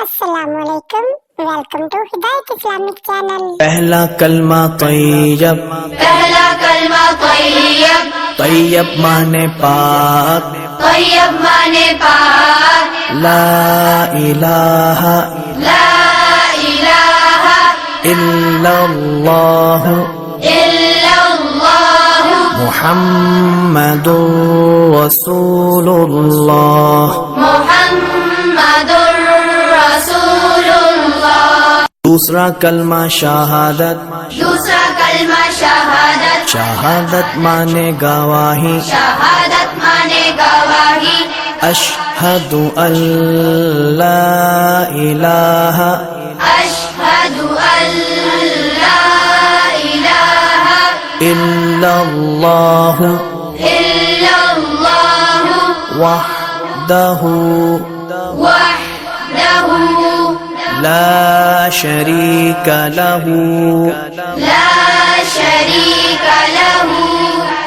अस्सलामुअलैकुम। Welcome to हिदायत Islamic channel. पहला कलमा तैयब, पहला कलमा तैयब, तैयब माने पाक, तैयब माने पाक, ला इलाहा ला इलाहा इल्लल्लाह इल्लल्लाह मुहम्मदुर रसूलुल्लाह। मुहम्मदुर रसूलुल्लाह। दूसरा कलमा शहादत, दूसरा कलमा शहादत, शहादत माने गवाही, शहादत माने गवाही, अशहदु अल्ला इलाहा अशहदु अल्ला इलाहा इल्लल्लाह इल्लल्लाह वहदहु वहदहु ला शरीक लहू ला शरीक लहू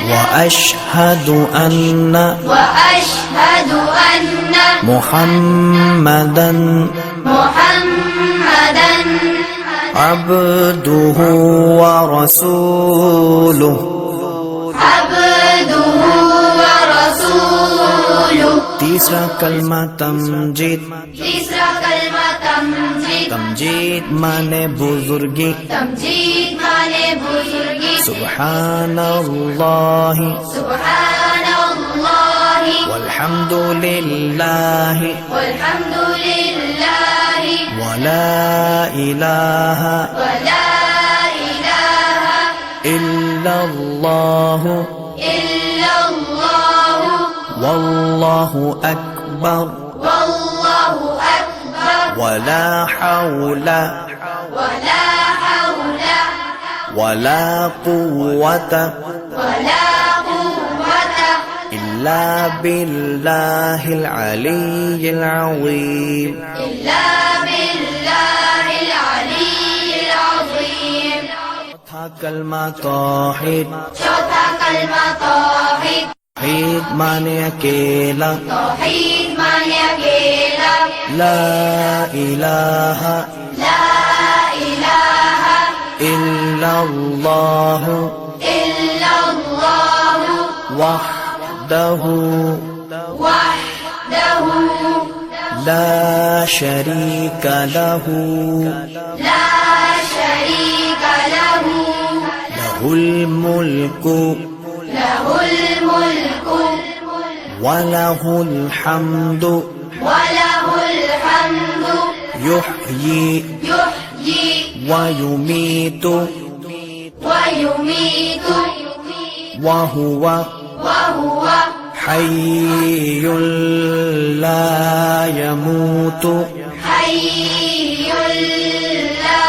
व अशहदु अन्ना वअशहदु अन्न मुहम्मदन मुहम्मदन अब्दुहु व रसूलुहु। अब्दुहु व रसूलुहु। तीसरा कलमा तमजीद, तीसरा कलमा तमजीद, तमजीद माने बुजुर्गी, तमजीद माने बुजुर्गी, सुब्हानल्लाहि सुब्हानल्लाहि वल्हम्दुलिल्लाहि वल्हम्दुलिल्लाहि वला इलाहा वला इलाहा इल्लल्लाह इल्लल्लाह वल्लाहु अकबर वल्लाहु अकबर वला हौला वला हौला वला कुव्वता वला कुव्वता इल्ला बिल्लाहिल अलिय्यिल अज़ीम। इल्ला बिल्लाहिल अलिय्यिल अज़ीम। चौथा कलमा तौहीद, चौथा कलमा तौहीद, तौहीद माने अकेला, तौहीद माने अकेला, ला इलाहा ला इलाहा इल्लल्लाह इल्लल्लाह वहदहु वहदहु ला शरीक लहू ला शरीक लहू लहुल मुल्कु लहुल मुल्कु वलहुल हम्दु वलहुल हम्दु युह्यी युह्यी वयुमीतु वयुमीतु वहुव वहुव हय्युल ला यमूतु हय्युल ला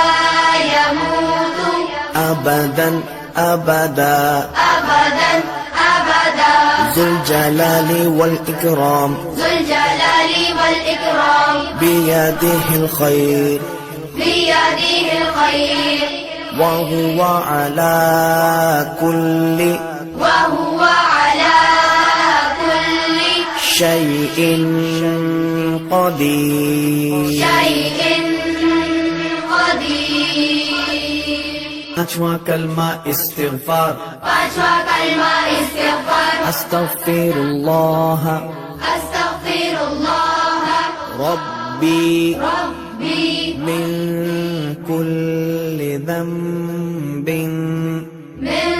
यमूतु अबदन अबदा अबदन अबदा ज़ुल जलालि वल इकराम ज़ुल जलाली वल इकराम बियदिहिल खैर बियदिहिल खैर वहुव अला कुल्लि वहुव अला कुल्लि शैइन क़दीर। शैइन क़दीर। पांचवा कलमा इस्तिग़फ़ार, पांचवा कलमा इस्तिग़फ़ार, अस्तग़फ़िरुल्लाह अस्तग़फिरुल्लाह रब्बी रब्बी मिन कुल्लि ज़ंबिन मिन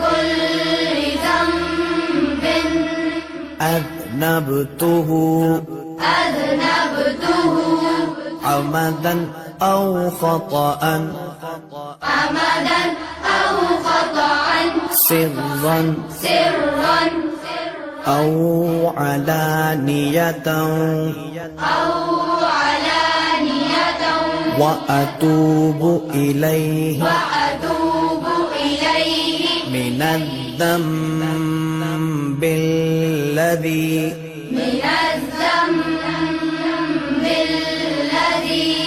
कुल्लि ज़ंबिन अज़नबतुहु अज़नबतुहु अमदन औ ख़तअन अमदन औ ख़तअन सिर्रन सिर्रन औ अलानियतन औ अलानियतन व अतूबु इलैहि वअतूब इलैहि मिनज़्ज़म्बिल्लज़ी من الذنب الذي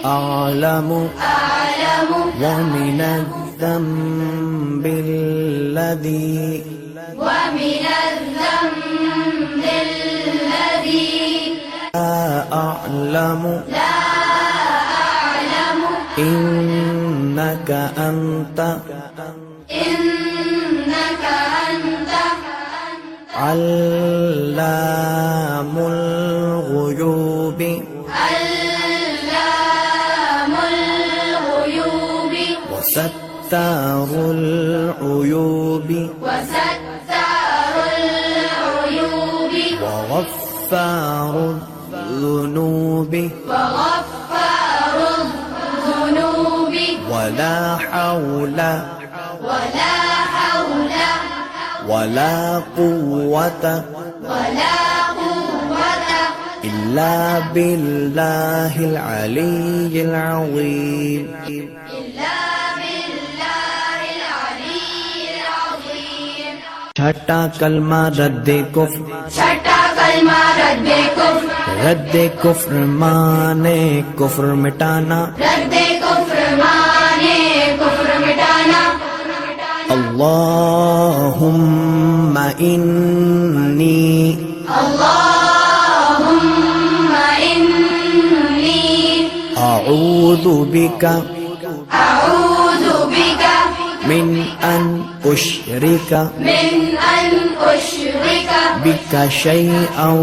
أعلم أعلم ومن الذنب الذي ومن الذنب الذي أعلم إنك أنت علام الغيوب وستار العيوب وغفار الذنوب ولا حول ولا قوة إلا بالله العلي العظيم छठा कलमा रद्दे कुफ्र रद्दे कुफ्र माने कुफ्र मिटाना अल्लाहुम्मा इन्नी अऊज़ु बिका मिन अन उश्रिका बिका शैअन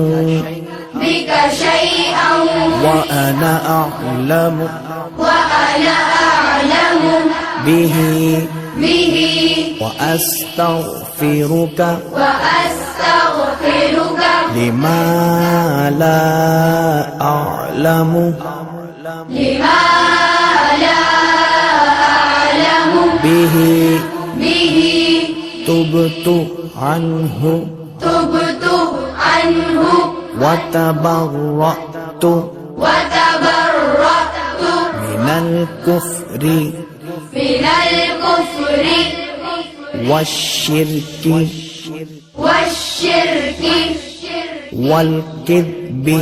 व अना अअलमु बिही व अस्तग़फिरुका लिमा ला अअलमु बिही तुबतु अन्हु वतबर्रअतु मिनल कुफ्रि वश्शिर्कि वल्किज़्बि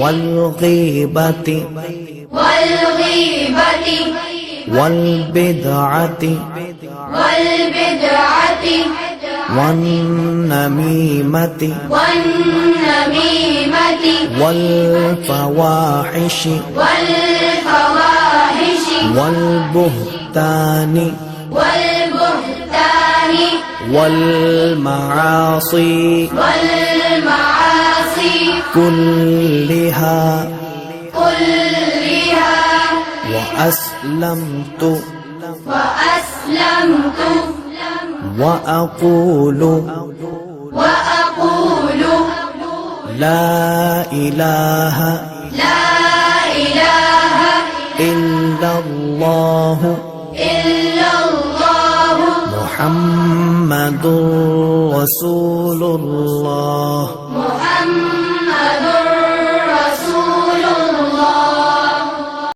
वल्गीबति वल्बिदअति वन्नमीमति वल्फवाहिशि वल्बुहतानि वल्मआसी कुल्लिहा وأسلمت وأقول لا إله إلا الله محمد رسول الله